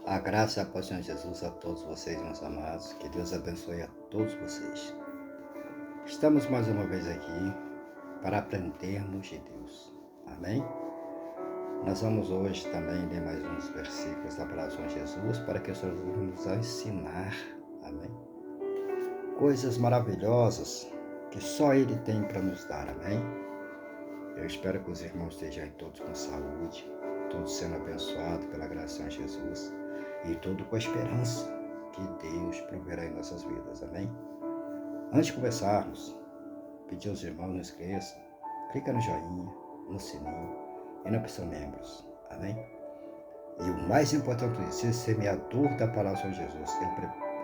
A graça e a paz do Senhor Jesus a todos vocês, meus amados. Que Deus abençoe a todos vocês. Estamos mais uma vez aqui para aprendermos de Deus. Amém? Nós vamos hoje também ler mais uns versículos da palavra do Senhor Jesus para que o Senhor nos ensinar, amém? Coisas maravilhosas que só Ele tem para nos dar, amém? Eu espero que os irmãos estejam aí todos com saúde, todos sendo abençoados pela graça de Jesus e todos com a esperança que Deus proverá em nossas vidas, amém? Antes de começarmos, pedir aos irmãos, não esqueçam, clica no joinha, no sininho e na opção membros, amém? E o mais importante é ser semeador da palavra do Senhor Jesus.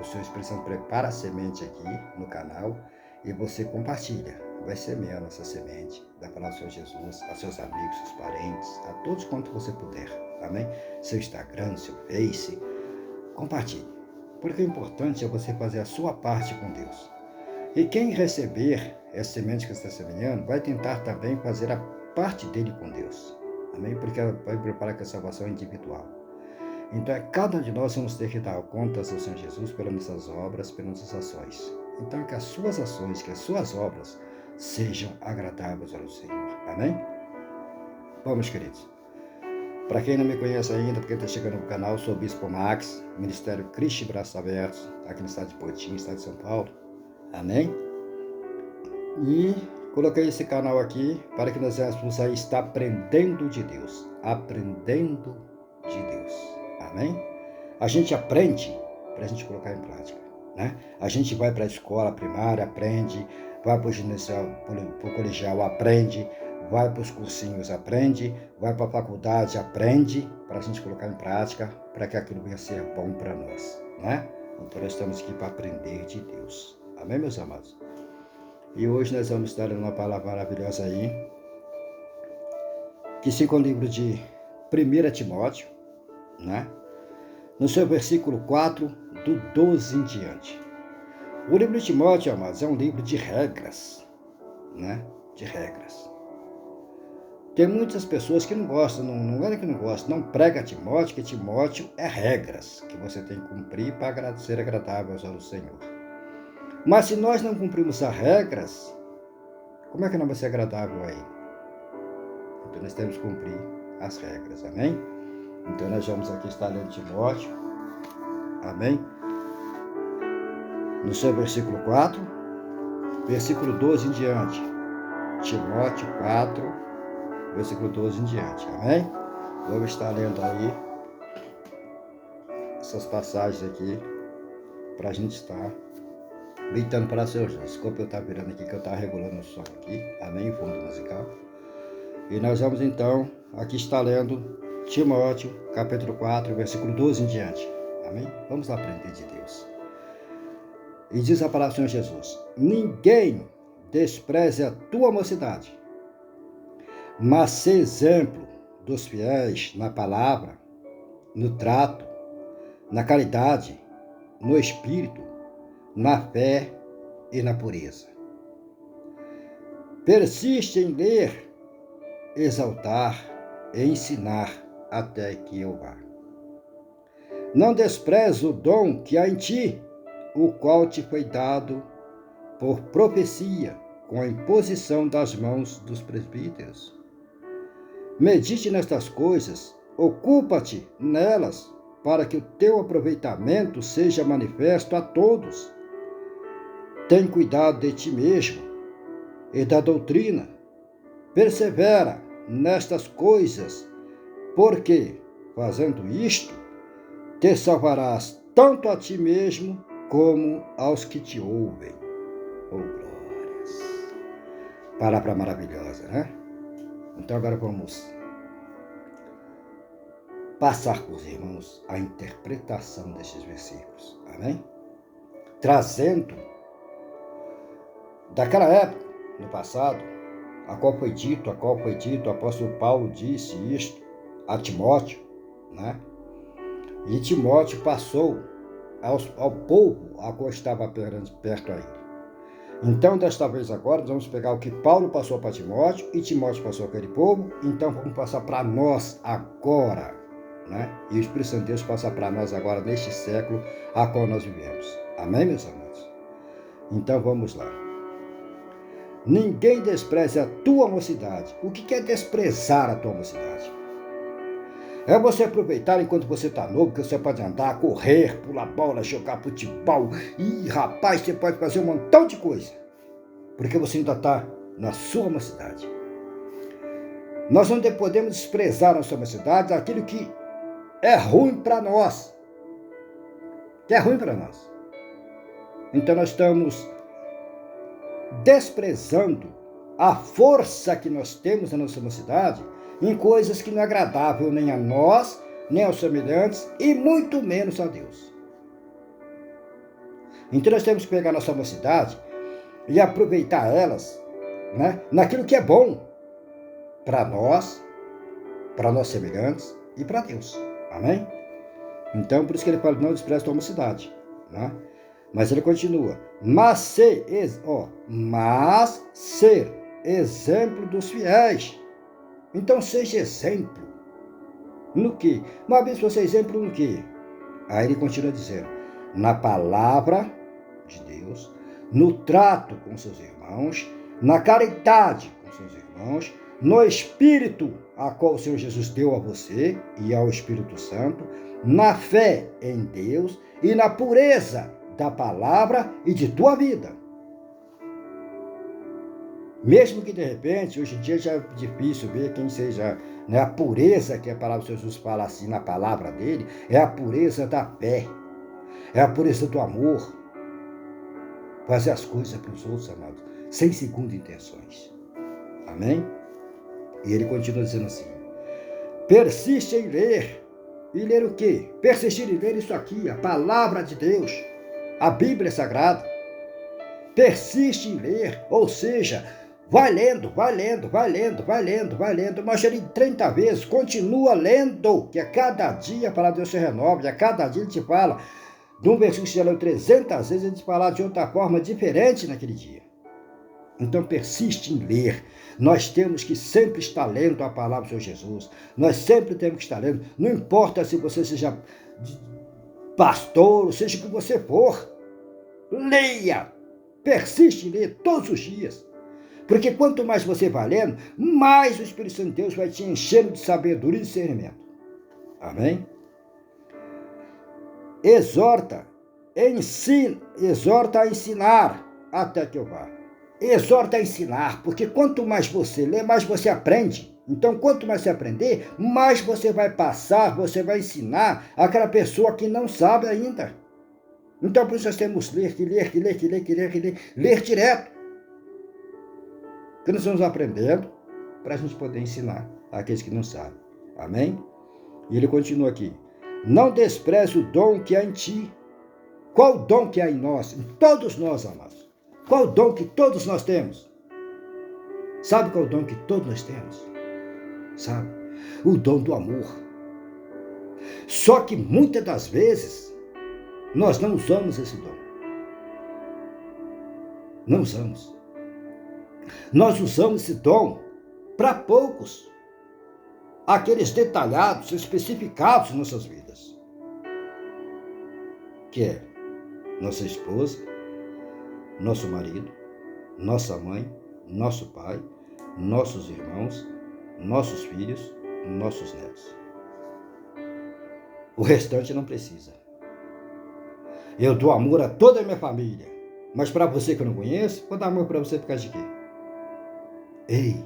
O Senhor Espírito prepara a semente aqui no canal e você compartilha. Vai semeando essa semente da palavra do Senhor Jesus a seus amigos, seus parentes, a todos quanto você puder, amém? Seu Instagram, seu Face, compartilhe. Porque o importante é você fazer a sua parte com Deus. E quem receber essa semente que você está semeando, vai tentar também fazer a parte dele com Deus. Amém? Porque ela vai preparar que a salvação é individual. Então, cada um de nós vamos ter que dar contas ao Senhor Jesus pelas nossas obras, pelas nossas ações. Então, que as suas ações, que as suas obras sejam agradáveis ao Senhor. Amém? Vamos, queridos. Para quem não me conhece ainda, porque está chegando no canal, sou o Bispo Max, Ministério Cristo de Braços Abertos, aqui no estado de Poitin, estado de São Paulo. Amém? E coloquei esse canal aqui para que nós possamos aí estar aprendendo de Deus. Aprendendo de Deus. Amém? A gente aprende para a gente colocar em prática, né? A gente vai para a escola primária, aprende, vai para o colegial, aprende, vai para os cursinhos, aprende, vai para a faculdade, aprende, para a gente colocar em prática, para que aquilo venha a ser bom para nós, né? Então nós estamos aqui para aprender de Deus. Amém, meus amados? E hoje nós vamos estar uma palavra maravilhosa aí, que se encontra no livro de 1 Timóteo, né? No seu versículo 4, do 12 em diante. O livro de Timóteo, amados, é um livro de regras, né? De regras. Tem muitas pessoas que não gostam, não é que não gostam, não prega Timóteo, que Timóteo é regras que você tem que cumprir para ser agradável ao Senhor. Mas se nós não cumprimos as regras, como é que não vai ser agradável a Ele? Então nós temos que cumprir as regras, amém? Então nós vamos aqui estar lendo Timóteo, amém? No seu versículo 4, versículo 12 em diante. Timóteo 4, versículo 12 em diante, amém? Vamos estar lendo aí essas passagens aqui para a gente estar gritando para o Senhor Jesus. Desculpa eu estar virando aqui, que eu estava regulando o som aqui, amém? O fundo musical. E nós vamos então aqui estar lendo Timóteo, capítulo 4, versículo 12 em diante, amém? Vamos lá aprender de Deus. E diz a palavra do Senhor Jesus: ninguém despreze a tua mocidade, mas sê exemplo dos fiéis na palavra, no trato, na caridade, no espírito, na fé e na pureza. Persiste em ler, exaltar e ensinar até que eu vá. Não despreze o dom que há em ti, o qual te foi dado por profecia, com a imposição das mãos dos presbíteros. Medite nestas coisas, ocupa-te nelas, para que o teu aproveitamento seja manifesto a todos. Tem cuidado de ti mesmo e da doutrina. Persevera nestas coisas, porque, fazendo isto, te salvarás tanto a ti mesmo como aos que te ouvem. Oh, glórias! Palavra maravilhosa, né? Então agora vamos passar com os irmãos a interpretação destes versículos, amém? Trazendo daquela época, no passado, a qual foi dito, o apóstolo Paulo disse isto a Timóteo, né? E Timóteo passou ao povo a qual estava perto a ele. Então, desta vez agora, nós vamos pegar o que Paulo passou para Timóteo e Timóteo passou aquele povo, então vamos passar para nós agora, né? E o Espírito Santo de Deus passa para nós agora neste século a qual nós vivemos. Amém, meus amados? Então vamos lá. Ninguém despreze a tua mocidade. O que é desprezar a tua mocidade? É você aproveitar enquanto você está novo, que você pode andar, correr, pular bola, jogar futebol. E rapaz, você pode fazer um montão de coisa. Porque você ainda está na sua mocidade. Nós não podemos desprezar a nossa mocidade aquilo que é ruim para nós. Que é ruim para nós. Então nós estamos desprezando a força que nós temos na nossa mocidade em coisas que não é agradável nem a nós, nem aos semelhantes e muito menos a Deus. Então nós temos que pegar nossa mocidade e aproveitar elas, né, naquilo que é bom para nós, para nossos semelhantes e para Deus. Amém? Então por isso que ele fala, não despreze a tua mocidade, né? Mas ele continua, mas ser exemplo dos fiéis. Então seja exemplo. No quê? Uma vez você é exemplo no quê? Aí ele continua dizendo, na palavra de Deus, no trato com seus irmãos, na caridade com seus irmãos, no Espírito a qual o Senhor Jesus deu a você e ao Espírito Santo, na fé em Deus e na pureza da palavra e de tua vida. Mesmo que de repente, hoje em dia já é difícil ver quem seja, né, a pureza que a palavra de Jesus fala assim na palavra dele, é a pureza da fé, é a pureza do amor, fazer as coisas para os outros, amados, sem segunda intenções. Amém? E ele continua dizendo assim, persiste em ler. E ler o quê? Persistir em ler isso aqui, a palavra de Deus, a Bíblia Sagrada. Persiste em ler, ou seja, vai lendo, mas ele 30 vezes, continua lendo, que a cada dia a palavra de Deus se renova, e a cada dia ele te fala, de um versículo que você já leu 300 vezes, ele te fala de outra forma diferente naquele dia. Então persiste em ler. Nós temos que sempre estar lendo a palavra do Senhor Jesus. Nós sempre temos que estar lendo. Não importa se você seja pastor, ou seja o que você for. Leia. Persiste em ler todos os dias. Porque quanto mais você vai lendo, mais o Espírito Santo de Deus vai te enchendo de sabedoria e discernimento. Amém? Exorta a ensinar até que eu vá. Exorta a ensinar, porque quanto mais você lê, mais você aprende. Então, quanto mais você aprender, mais você vai passar, você vai ensinar aquela pessoa que não sabe ainda. Então, por isso nós temos que ler direto. Porque nós vamos aprendendo para a gente poder ensinar àqueles que não sabem. Amém? E ele continua aqui. Não despreze o dom que há em ti. Qual o dom que há em nós? Em todos nós, amados. Qual o dom que todos nós temos? Sabe qual o dom que todos nós temos? Sabe? O dom do amor. Só que muitas das vezes nós não usamos esse dom. Não usamos. Nós usamos esse dom para poucos. Aqueles detalhados, especificados em nossas vidas. Que é nossa esposa, nosso marido, nossa mãe, nosso pai, nossos irmãos, nossos filhos, nossos netos. O restante não precisa. Eu dou amor a toda a minha família, mas para você que eu não conheço, vou dar amor para você por causa de quê? Ei,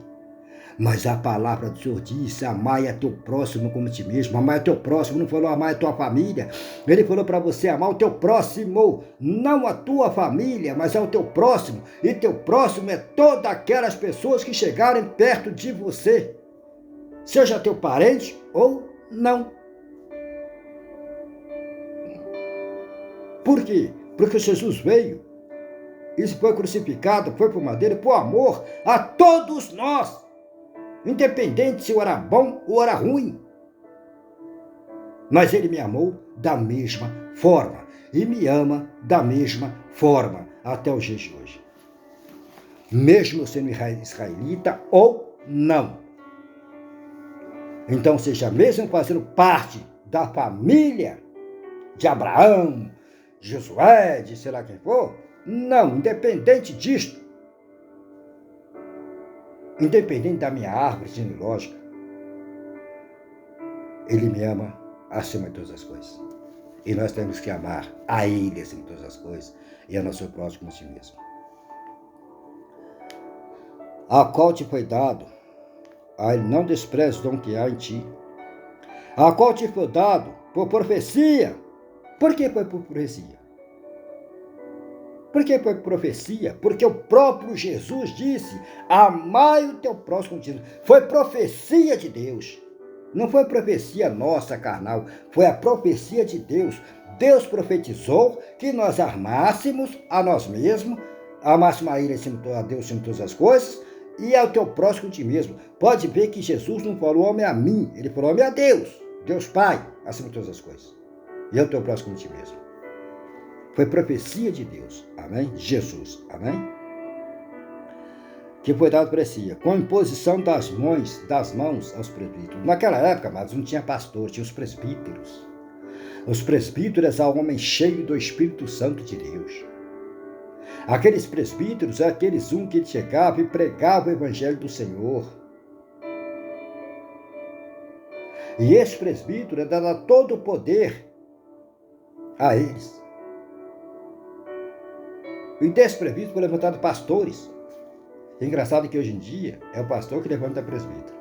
mas a palavra do Senhor diz, amai a teu próximo como a ti mesmo. Amai a teu próximo, não falou amai a tua família. Ele falou para você amar o teu próximo, não a tua família, mas ao teu próximo. E teu próximo é todas aquelas pessoas que chegarem perto de você, seja teu parente ou não. Por quê? Porque Jesus veio, e foi crucificado, foi por madeira, por amor a todos nós. Independente se eu era bom ou era ruim. Mas ele me amou da mesma forma. E me ama da mesma forma até os dias de hoje. Mesmo sendo israelita ou não. Então, seja mesmo fazendo parte da família de Abraão, de Josué, de sei lá quem for. Não, independente disto, independente da minha árvore genealógica, Ele me ama acima de todas as coisas. E nós temos que amar a Ele acima de todas as coisas e a nosso próximo como a si mesmo. A qual te foi dado, a Ele não despreze o dom que há em ti, a qual te foi dado por profecia. Por que foi por profecia? Por que foi por profecia? Porque o próprio Jesus disse, amai o teu próximo como ti mesmo. Foi profecia de Deus. Não foi profecia nossa, carnal. Foi a profecia de Deus. Deus profetizou que nós amássemos a nós mesmos, amássemos a Ele, a Deus acima de todas as coisas, e ao teu próximo como ti mesmo. Pode ver que Jesus não falou homem a mim, Ele falou homem a Deus, Deus Pai, acima de todas as coisas. E ao teu próximo como ti mesmo. Foi profecia de Deus, amém? Jesus, amém? Que foi dado para si, com imposição das mãos aos presbíteros. Naquela época, mas não tinha pastor, tinha os presbíteros. Os presbíteros eram homens cheios do Espírito Santo de Deus. Aqueles presbíteros eram aqueles que chegavam e pregavam o Evangelho do Senhor. E esse presbítero dava todo o poder a eles. E desse presbítero foi levantado pastores. Engraçado que hoje em dia é o pastor que levanta presbítero.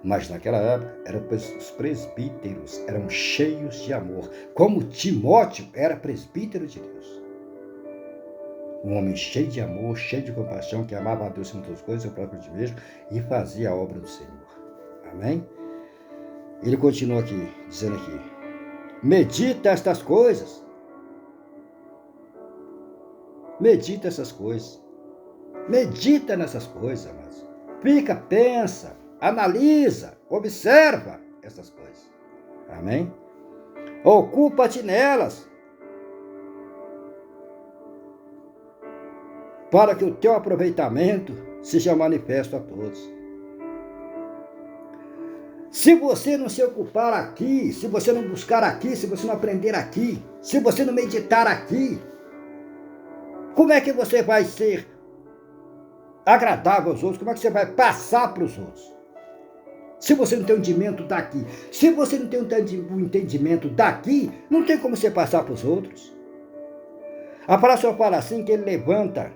Mas naquela época os presbíteros eram cheios de amor. Como Timóteo era presbítero de Deus. Um homem cheio de amor, cheio de compaixão, que amava a Deus em todas as coisas, seu próprio de mesmo, e fazia a obra do Senhor. Amém? Ele continua aqui, dizendo aqui, medita estas coisas. Medita essas coisas. Medita nessas coisas, amados. Fica, pensa, analisa, observa essas coisas. Amém? Ocupa-te nelas, para que o teu aproveitamento seja manifesto a todos. Se você não se ocupar aqui, se você não buscar aqui, se você não aprender aqui, se você não meditar aqui, como é que você vai ser agradável aos outros? Como é que você vai passar para os outros? Se você não tem o entendimento daqui, se você não tem o entendimento daqui, não tem como você passar para os outros. A palavra fala assim, que ele levanta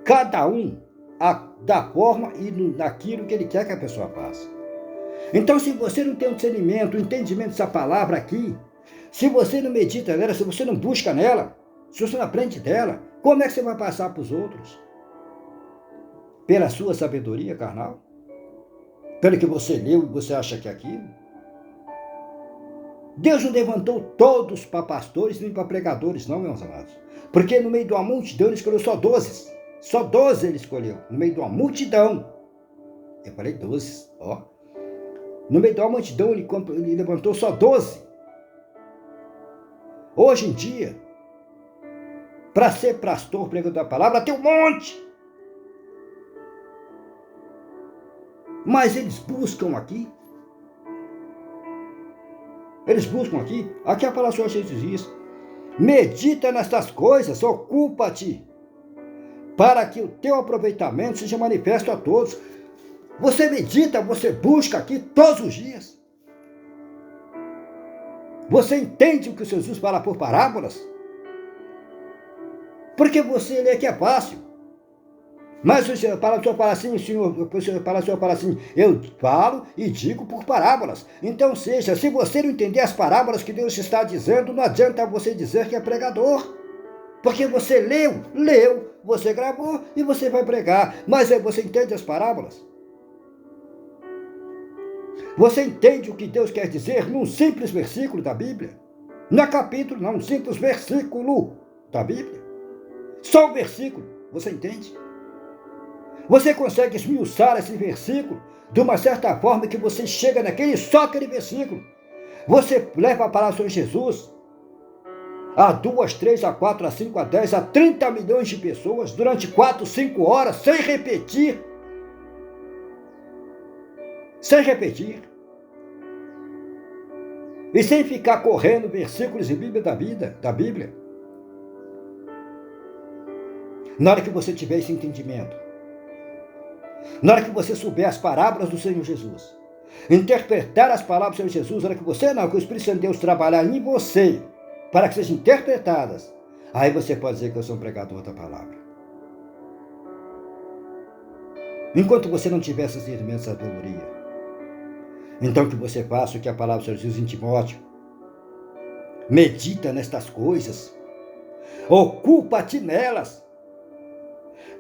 cada um da forma e naquilo que ele quer que a pessoa faça. Então, se você não tem o discernimento, o entendimento dessa palavra aqui, se você não medita nela, se você não busca nela, se você não aprende dela, como é que você vai passar para os outros? Pela sua sabedoria carnal? Pelo que você leu e você acha que é aquilo? Deus não levantou todos para pastores nem para pregadores, não, meus amados. Porque no meio de uma multidão ele escolheu só 12. Só 12 ele escolheu, no meio de uma multidão. Eu falei 12, ó. No meio de uma multidão ele levantou só 12. Hoje em dia, para ser pastor, pregador da palavra, tem um monte. Mas eles buscam aqui. Eles buscam aqui. Aqui a palavra do Senhor Jesus diz: medita nestas coisas, ocupa-te, para que o teu aproveitamento seja manifesto a todos. Você medita, você busca aqui todos os dias. Você entende o que o Senhor Jesus fala por parábolas? Porque você lê que é fácil. Mas o Senhor fala assim, eu falo e digo por parábolas. Então, se você não entender as parábolas que Deus está dizendo, não adianta você dizer que é pregador. Porque você leu, você gravou e você vai pregar. Mas você entende as parábolas? Você entende o que Deus quer dizer num simples versículo da Bíblia? Não é capítulo, não, um simples versículo da Bíblia. Só um versículo, você entende? Você consegue esmiuçar esse versículo de uma certa forma que você chega só aquele versículo. Você leva a palavra sobre Jesus a 2, 3, a 4, a 5, a 10, a 30 milhões de pessoas durante 4, 5 horas, sem repetir. Sem repetir. E sem ficar correndo versículos e Bíblia da Bíblia. Na hora que você tiver esse entendimento, na hora que você souber as parábolas do Senhor Jesus, interpretar as palavras do Senhor Jesus, na hora que você não, que o Espírito Santo de Deus trabalhar em você, para que sejam interpretadas, aí você pode dizer que eu sou um pregador da palavra. Enquanto você não tiver esse entendimento de sabedoria, então que você faça o que a palavra do Senhor Jesus em Timóteo, medita nestas coisas, ocupa-te nelas,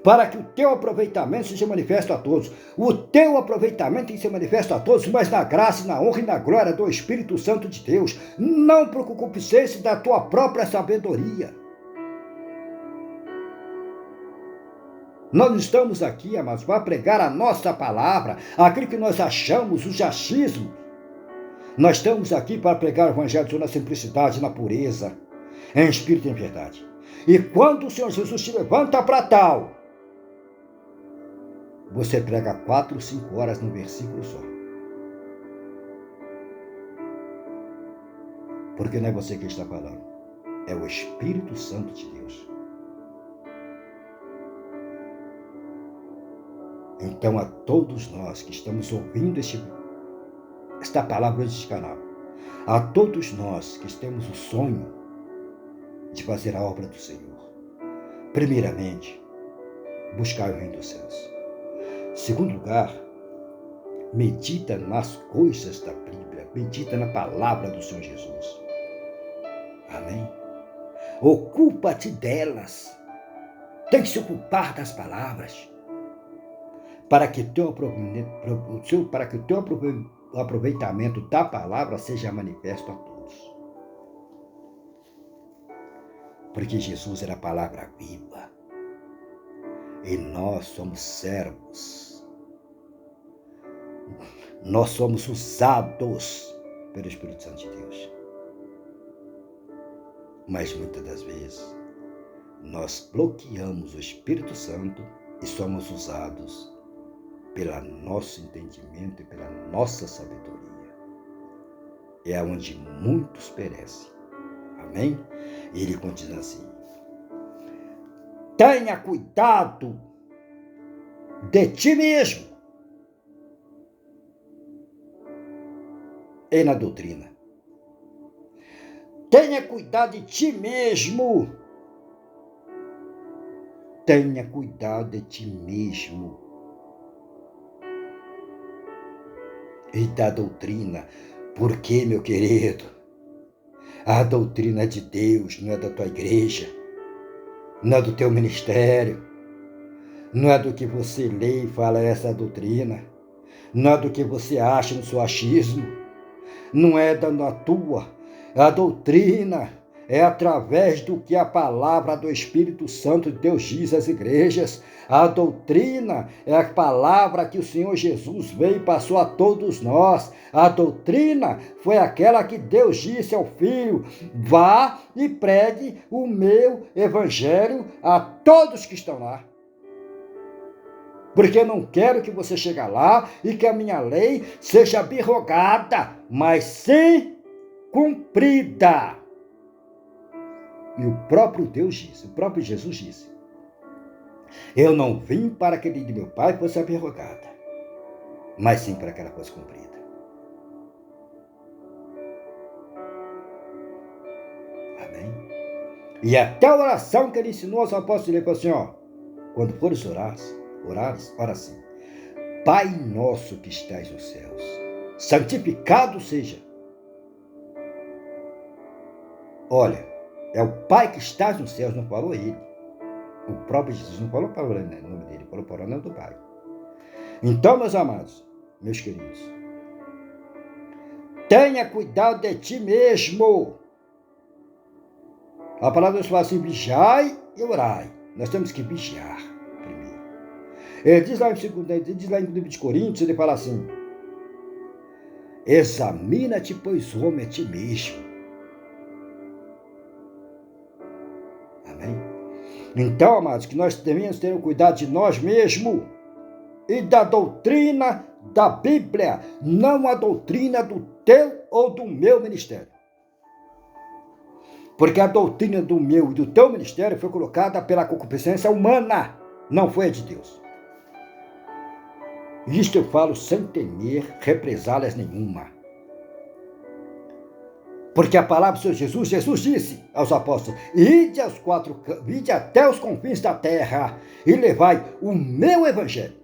para que o teu aproveitamento seja manifesto a todos. O teu aproveitamento tem que ser manifesto a todos, mas na graça, na honra e na glória do Espírito Santo de Deus. Não por concupiscência da tua própria sabedoria. Nós estamos aqui, amados, para pregar a nossa palavra, aquilo que nós achamos, os achismos. Nós estamos aqui para pregar o Evangelho na simplicidade, na pureza, em espírito e em verdade. E quando o Senhor Jesus te levanta para tal, você prega 4 ou 5 horas num versículo só. Porque não é você que está falando, é o Espírito Santo de Deus. Então, a todos nós que estamos ouvindo esta palavra deste canal, a todos nós que temos o sonho de fazer a obra do Senhor, primeiramente, buscar o reino dos céus. Segundo lugar, medita nas coisas da Bíblia, medita na palavra do Senhor Jesus. Amém? Ocupa-te delas. Tem que se ocupar das palavras. Para que o teu aproveitamento da palavra seja manifesto a todos. Porque Jesus era a palavra viva. E nós somos servos. Nós somos usados pelo Espírito Santo de Deus. Mas muitas das vezes, nós bloqueamos o Espírito Santo e somos usados pelo nosso entendimento e pela nossa sabedoria. É onde muitos perecem. Amém? Ele continua assim: tenha cuidado de ti mesmo e na doutrina. Tenha cuidado de ti mesmo. Tenha cuidado de ti mesmo. E da doutrina. Por quê, meu querido? A doutrina é de Deus, não é da tua igreja. Não é do teu ministério. Não é do que você lê e fala essa doutrina. Não é do que você acha no seu achismo. Não é da tua. A doutrina é através do que a palavra do Espírito Santo de Deus diz às igrejas. A doutrina é a palavra que o Senhor Jesus veio e passou a todos nós. A doutrina foi aquela que Deus disse ao Filho: vá e pregue o meu evangelho a todos que estão lá. Porque eu não quero que você chegue lá e que a minha lei seja abrogada, mas sim cumprida. E o próprio Deus disse, o próprio Jesus disse: eu não vim para que a lei de meu Pai fosse abrogada, mas sim para que ela fosse cumprida. Amém? E até a oração que ele ensinou aos apóstolos, ele falou assim, quando fores orares, ora assim: Pai nosso que estás nos céus, santificado seja. Olha, é o Pai que estás nos céus, não falou ele. O próprio Jesus não falou para o nome dele, falou para o nome do Pai. Então, meus amados, meus queridos, tenha cuidado de ti mesmo. A palavra de Deus fala assim: vigiai e orai. Nós temos que vigiar primeiro. Ele diz lá em 2 Coríntios, ele fala assim: examina-te, pois, homem, a ti mesmo. Amém? Então, amados, que nós devemos ter cuidado de nós mesmos e da doutrina da Bíblia, não a doutrina do teu ou do meu ministério. Porque a doutrina do meu e do teu ministério foi colocada pela concupiscência humana, não foi a de Deus. Isto eu falo sem temer represálias nenhuma. Porque a palavra do Senhor Jesus disse aos apóstolos: ide até os confins da terra e levai o meu evangelho.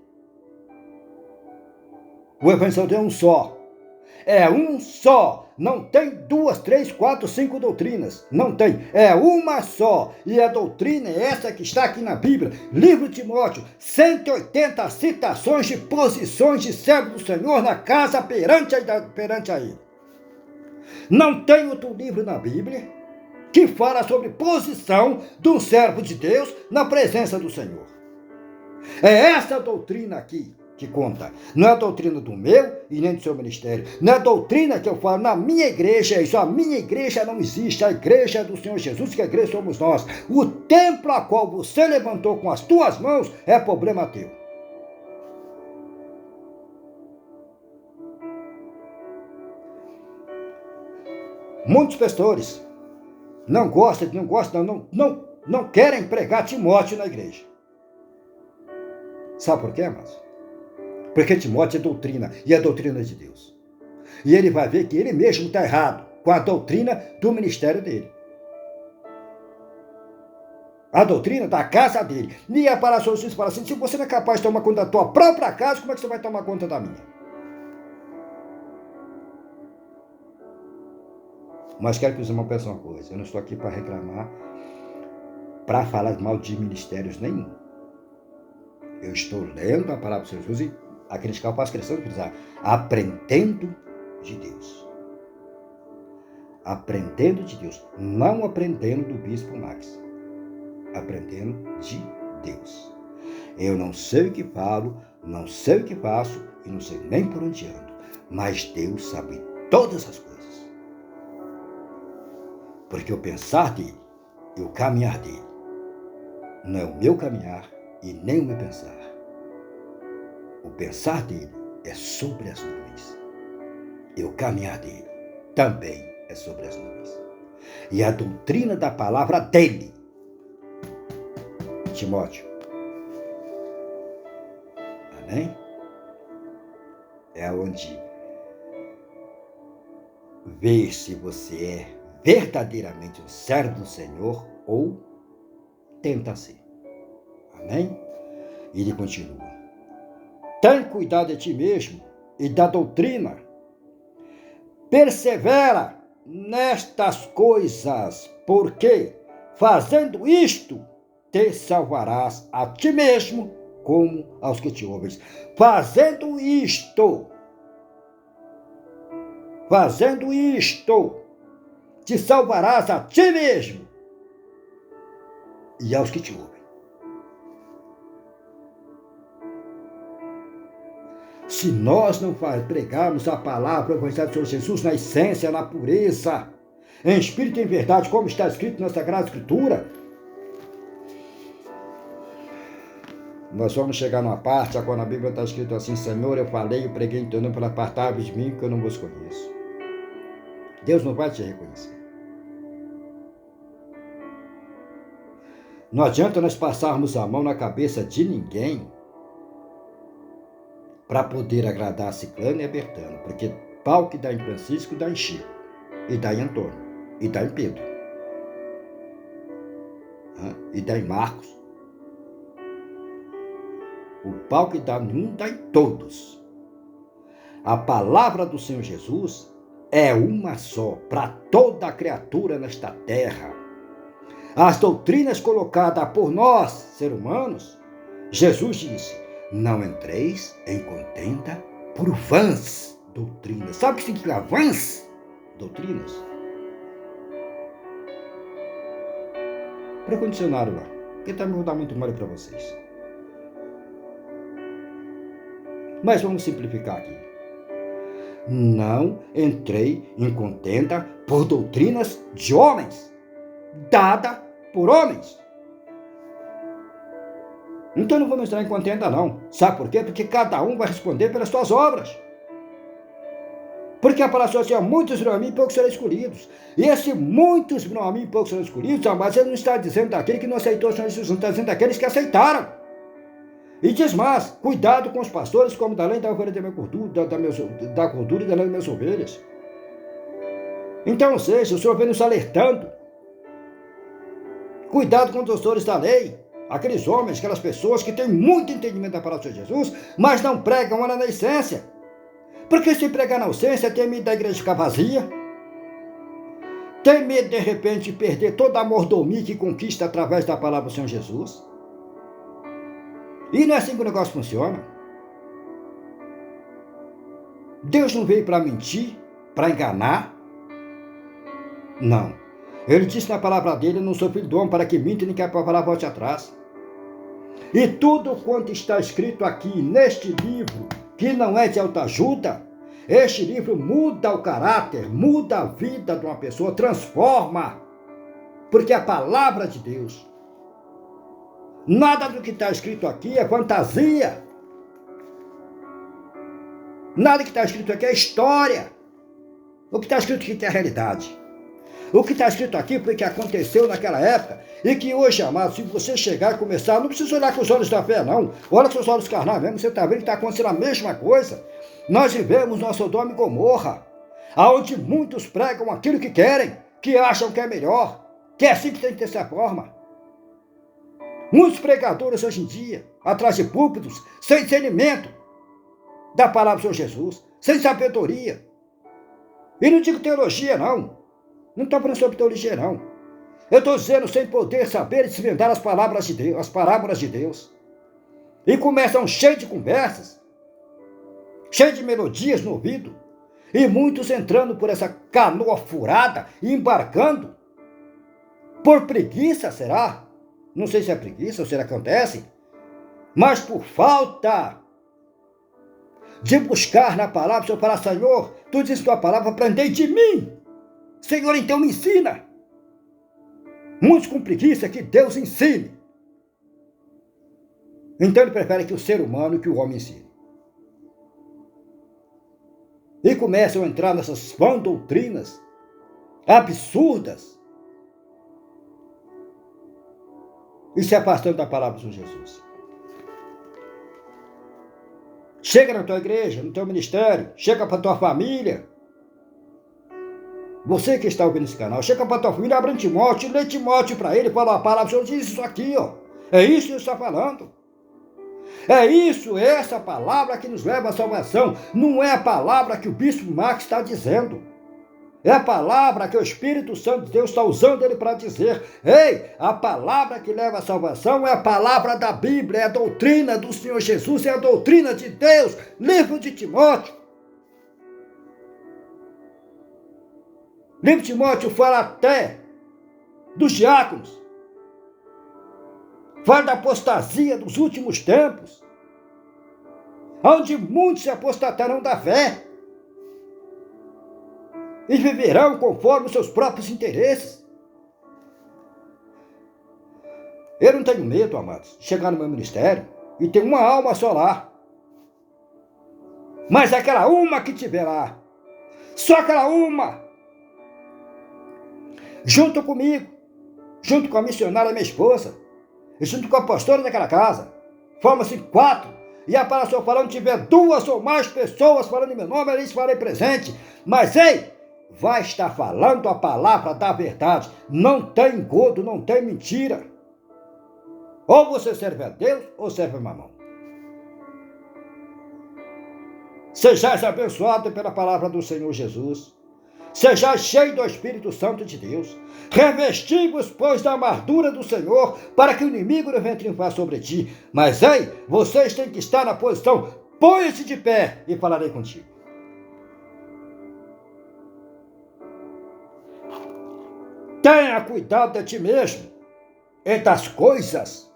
O evangelho é um só. É um só. Não tem 2, 3, 4, 5 doutrinas. Não tem. É uma só. E a doutrina é essa que está aqui na Bíblia. Livro de Timóteo. 180 citações de posições de servo do Senhor na casa perante a ele. Não tem outro livro na Bíblia que fala sobre posição de um servo de Deus na presença do Senhor. É essa doutrina aqui que conta. Não é a doutrina do meu e nem do seu ministério. Não é a doutrina que eu falo na minha igreja. É isso. A minha igreja não existe. A igreja do Senhor Jesus, que a igreja somos nós. O templo a qual você levantou com as tuas mãos é problema teu. Muitos pastores não querem pregar Timóteo na igreja. Sabe por quê, amados? Porque Timóteo é doutrina, e é doutrina de Deus. E ele vai ver que ele mesmo está errado com a doutrina do ministério dele. A doutrina da casa dele. E a palavra de Deus fala assim: se você não é capaz de tomar conta da tua própria casa, como é que você vai tomar conta da minha? Mas quero que os irmãos pensem uma coisa: eu não estou aqui para reclamar, para falar mal de ministérios nenhum. Eu estou lendo a palavra do Senhor Jesus e a criticar, eu faço questão de utilizar, aprendendo de Deus. Aprendendo de Deus. Não aprendendo do bispo Max. Aprendendo de Deus. Eu não sei o que falo, não sei o que faço e não sei nem por onde ando. Mas Deus sabe todas as coisas. Porque o pensar dele e o caminhar dele não é o meu caminhar e nem o meu pensar. O pensar dele é sobre as nuvens. E o caminhar dele também é sobre as nuvens. E a doutrina da palavra dele, Timóteo, amém? É onde vê se você é verdadeiramente um servo do Senhor ou tenta ser. Amém? E ele continua: tem cuidado de ti mesmo e da doutrina. Persevera nestas coisas, porque, fazendo isto, te salvarás a ti mesmo, como aos que te ouvem. Fazendo isto, te salvarás a ti mesmo e aos que te ouvem. Se nós não pregarmos a palavra, o evangelho do Senhor Jesus na essência, na pureza, em espírito e em verdade, como está escrito na Sagrada Escritura, nós vamos chegar numa parte, agora na Bíblia está escrito assim: Senhor, eu falei, eu preguei em teu nome, pela apartai-vos de mim, que eu não vos conheço. Deus não vai te reconhecer. Não adianta nós passarmos a mão na cabeça de ninguém para poder agradar a Ciclano e a Bertano, porque pau que dá em Francisco, dá em Chico, e dá em Antônio, e dá em Pedro, e dá em Marcos. O pau que dá em um, dá em todos. A palavra do Senhor Jesus é uma só para toda a criatura nesta terra. As doutrinas colocadas por nós, seres humanos, Jesus disse: não entreis em contenda por vãs doutrinas. Sabe o que significa vãs doutrinas? Para o dicionário lá, que também vou dar muito mole para vocês. Mas vamos simplificar aqui. Não entrei em contenda por doutrinas de homens, dada por homens. Então não vamos entrar em contenda não. Sabe por quê? Porque cada um vai responder pelas suas obras. Porque a palavra assim, muitos virão a mim e poucos serão escolhidos. E esse muitos virão a mim e poucos serão escolhidos, mas ele não está dizendo daquele que não aceitou o Senhor Jesus, não está dizendo daqueles que aceitaram. E diz mais, cuidado com os pastores, como da lei da ovelha da minha gordura, da gordura e da lei das minhas ovelhas. Então, ou seja, o Senhor vem nos alertando. Cuidado com os doutores da lei, aqueles homens, aquelas pessoas que têm muito entendimento da palavra do Senhor Jesus, mas não pregam ela na essência. Porque se pregar na essência, tem medo da igreja ficar vazia, tem medo de repente de perder toda a mordomia que conquista através da palavra do Senhor Jesus. E não é assim que o negócio funciona. Deus não veio para mentir, para enganar. Não. Ele disse na palavra dele, eu não sou filho do homem para que minta, nem que a palavra volte atrás. E tudo quanto está escrito aqui neste livro, que não é de autoajuda, este livro muda o caráter, muda a vida de uma pessoa, transforma. Porque é a palavra de Deus. Nada do que está escrito aqui é fantasia. Nada que está escrito aqui é história. O que está escrito aqui é a realidade. O que está escrito aqui foi o que aconteceu naquela época e que hoje, amado, se você chegar e começar, não precisa olhar com os olhos da fé, não. Olha com os olhos carnais mesmo, você está vendo que está acontecendo a mesma coisa. Nós vivemos no Sodoma e Gomorra, onde muitos pregam aquilo que querem, que acham que é melhor, que é assim que tem que ter essa forma. Muitos pregadores hoje em dia, atrás de púlpitos, sem discernimento da palavra do Senhor Jesus, sem sabedoria. E não digo teologia, não. Não estou falando sobre teologia, não. Eu estou dizendo sem poder saber e desvendar as palavras de Deus, as parábolas de Deus. E começam cheios de conversas, cheios de melodias no ouvido, e muitos entrando por essa canoa furada e embarcando. Por preguiça, será? Não sei se é preguiça ou se acontece, mas por falta de buscar na palavra, o Senhor falar, Senhor, tu dizes tua palavra, aprendei de mim. Senhor, então me ensina. Muitos com preguiça que Deus ensine. Então ele prefere que o ser humano, que o homem ensine. E começam a entrar nessas vãs doutrinas absurdas e se afastando da palavra do Senhor Jesus. Chega na tua igreja, no teu ministério, chega para a tua família. Você que está ouvindo esse canal, chega para a tua família, abre Timóteo, lê Timóteo para ele, fala a palavra, o Senhor diz isso aqui, ó. É isso que ele está falando. É isso, essa palavra que nos leva à salvação. Não é a palavra que o bispo Max está dizendo. É a palavra que o Espírito Santo de Deus está usando ele para dizer. Ei, a palavra que leva à salvação é a palavra da Bíblia, é a doutrina do Senhor Jesus, é a doutrina de Deus. Livro de Timóteo. Livro de Timóteo fala até dos diáconos. Fala da apostasia dos últimos tempos, onde muitos se apostatarão da fé e viverão conforme os seus próprios interesses. Eu não tenho medo, amados, de chegar no meu ministério e ter uma alma só lá. Mas aquela uma que tiver lá, só aquela uma, junto comigo, junto com a missionária, minha esposa, e junto com a pastora daquela casa, forma-se 4, e a palavra do Senhor falando, tiver 2 ou mais pessoas falando em meu nome, eles farei presente. Mas ei, vai estar falando a palavra da verdade, não tem engodo, não tem mentira. Ou você serve a Deus, ou serve a mamão. Sejais abençoado pela palavra do Senhor Jesus. Sejais cheio do Espírito Santo de Deus. Revesti-vos, pois, da armadura do Senhor, para que o inimigo não venha triunfar sobre ti. Mas, ei, vocês têm que estar na posição, põe-se de pé e falarei contigo. Tenha cuidado de ti mesmo e das coisas,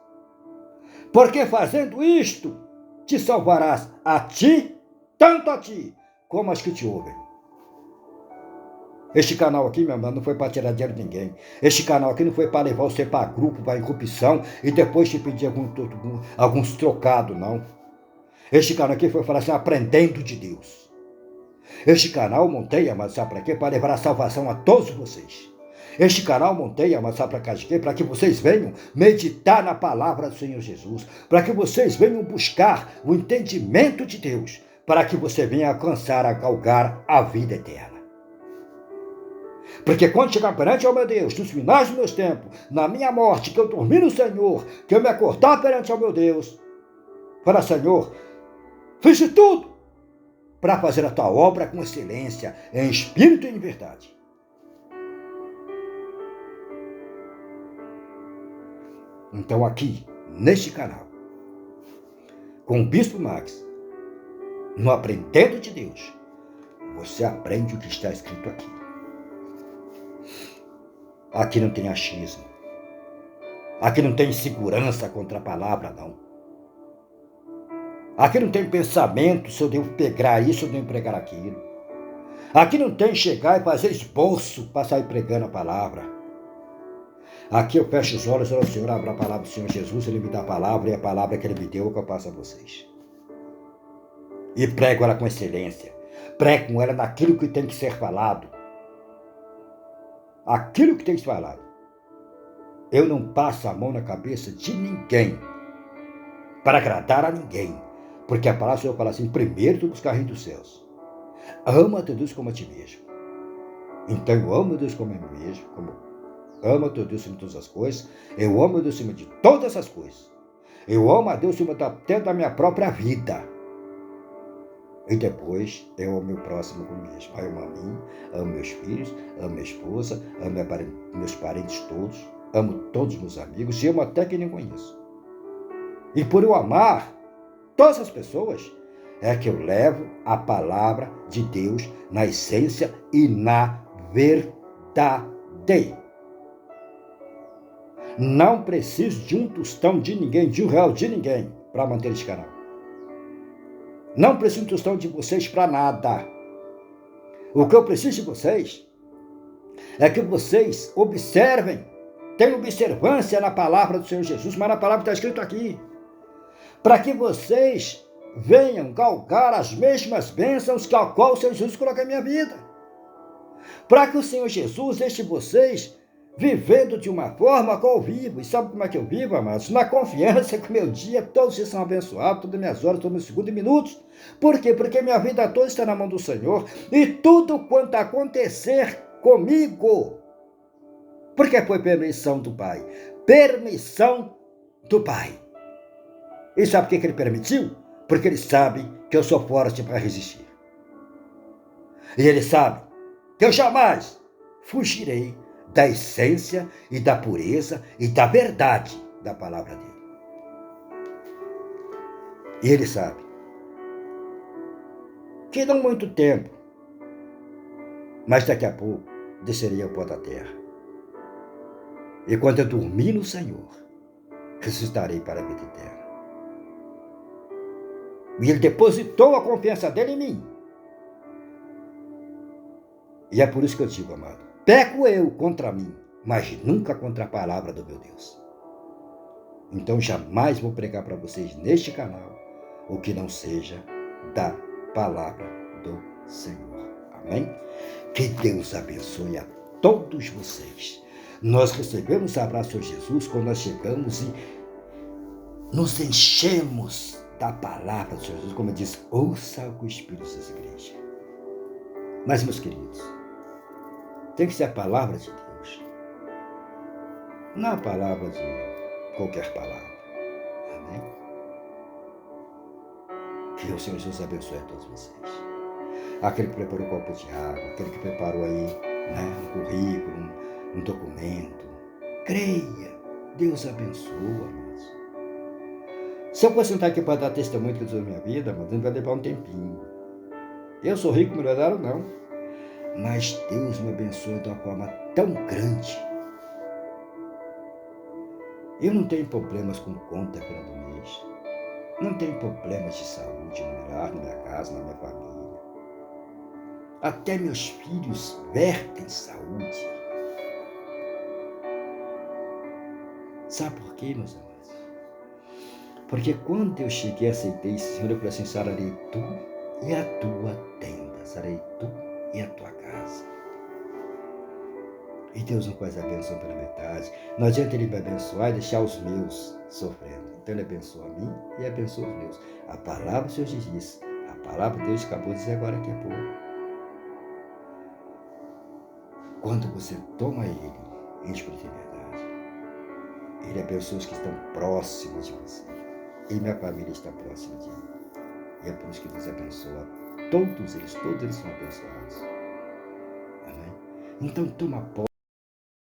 porque fazendo isto, te salvarás a ti, tanto a ti, como as que te ouvem. Este canal aqui, meu irmão, não foi para tirar dinheiro de ninguém. Este canal aqui não foi para levar você para grupo, para corrupção e depois te pedir alguns trocados, não. Este canal aqui foi falar assim, aprendendo de Deus. Este canal montei, amados, sabe para quê? Para levar a salvação a todos vocês. Este canal montei, amados, sabe para quê? Para que vocês venham meditar na palavra do Senhor Jesus, para que vocês venham buscar o entendimento de Deus, para que você venha alcançar, a galgar a vida eterna. Porque quando chegar perante ao meu Deus, nos finais dos meus tempos, na minha morte, que eu dormi no Senhor, que eu me acordar perante ao meu Deus, para Senhor, fiz de tudo para fazer a tua obra com excelência, em espírito e em verdade. Então aqui, neste canal, com o Bispo Max, no Aprendendo de Deus, você aprende o que está escrito aqui. Aqui não tem achismo. Aqui não tem insegurança contra a palavra, não. Aqui não tem pensamento se eu devo pregar isso ou devo pregar aquilo. Aqui não tem chegar e fazer esboço para sair pregando a palavra. Aqui eu fecho os olhos e falo, Senhor, abra a palavra do Senhor Jesus, Ele me dá a palavra e a palavra que Ele me deu é o que eu passo a vocês. E prego ela com excelência. Prego ela naquilo que tem que ser falado. Aquilo que tem que ser falado. Eu não passo a mão na cabeça de ninguém para agradar a ninguém. Porque a palavra do Senhor fala assim, primeiro tu buscar o reino dos céus. Ama a teu Deus como a ti mesmo. Então eu amo a Deus como a mim mesmo, amo a teu Deus acima de todas as coisas. Eu amo a Deus acima de todas as coisas. Eu amo a Deus acima até da minha própria vida. E depois eu amo meu próximo como mesmo. Eu amo a mim, amo meus filhos, amo minha esposa, amo meus parentes todos, amo todos os meus amigos e amo até quem nem conheço. E por eu amar todas as pessoas, é que eu levo a palavra de Deus na essência e na verdade. Não preciso de um tostão de ninguém, de R$1 de ninguém, para manter esse canal. Não preciso de um tostão de vocês para nada. O que eu preciso de vocês é que vocês observem, tenham observância na palavra do Senhor Jesus, mas na palavra que está escrito aqui, para que vocês venham galgar as mesmas bênçãos que a qual o Senhor Jesus coloca em minha vida. Para que o Senhor Jesus deixe vocês vivendo de uma forma a qual eu vivo. E sabe como é que eu vivo, amados? Na confiança que meu dia, todos os dias são abençoados, todas as minhas horas, todos os meus segundos e minutos. Por quê? Porque minha vida toda está na mão do Senhor. E tudo quanto acontecer comigo, porque foi permissão do Pai. Permissão do Pai. E sabe por que Ele permitiu? Porque Ele sabe que eu sou forte para resistir. E Ele sabe que eu jamais fugirei da essência e da pureza e da verdade da palavra dele. E Ele sabe que não muito tempo, mas daqui a pouco descerei ao pó da terra. E quando eu dormir no Senhor, ressuscitarei para a vida eterna. E Ele depositou a confiança dele em mim. E é por isso que eu digo, amado, peco eu contra mim, mas nunca contra a palavra do meu Deus. Então jamais vou pregar para vocês neste canal o que não seja da palavra do Senhor. Amém? Que Deus abençoe a todos vocês. Nós recebemos o abraço de Jesus quando nós chegamos e nos enchemos da palavra de Jesus, como diz, ouça o que o Espírito diz à igreja. Mas, meus queridos, tem que ser a palavra de Deus, não a palavra de qualquer palavra. Amém? Que o Senhor Jesus abençoe a todos vocês. Aquele que preparou um copo de água, aquele que preparou aí, um currículo, um documento. Creia, Deus abençoa, amados. Se eu for sentar aqui para dar testemunho que Deus na minha vida, mas vai levar um tempinho. Eu sou rico, milionário, não. Mas Deus me abençoa de uma forma tão grande. Eu não tenho problemas com conta final do mês. Não tenho problemas de saúde no meu lar, na minha casa, na minha família. Até meus filhos vertem saúde. Sabe por quê, meus amados? Porque quando eu cheguei, aceitei esse Senhor, eu falei assim, Sara, tu e a tua tenda. Serei tu e a tua casa. E Deus não faz a bênção pela metade. Não adianta Ele me abençoar e deixar os meus sofrendo. Então Ele abençoa a mim e abençoa os meus. A palavra do Senhor te disse. A palavra de Deus acabou de dizer agora aqui a pouco. Quando você toma Ele em espírito e verdade, Ele abençoa os que estão próximos de você. E minha família está próxima de mim. E é por isso que Deus abençoa todos eles são abençoados. Amém? Então toma posse.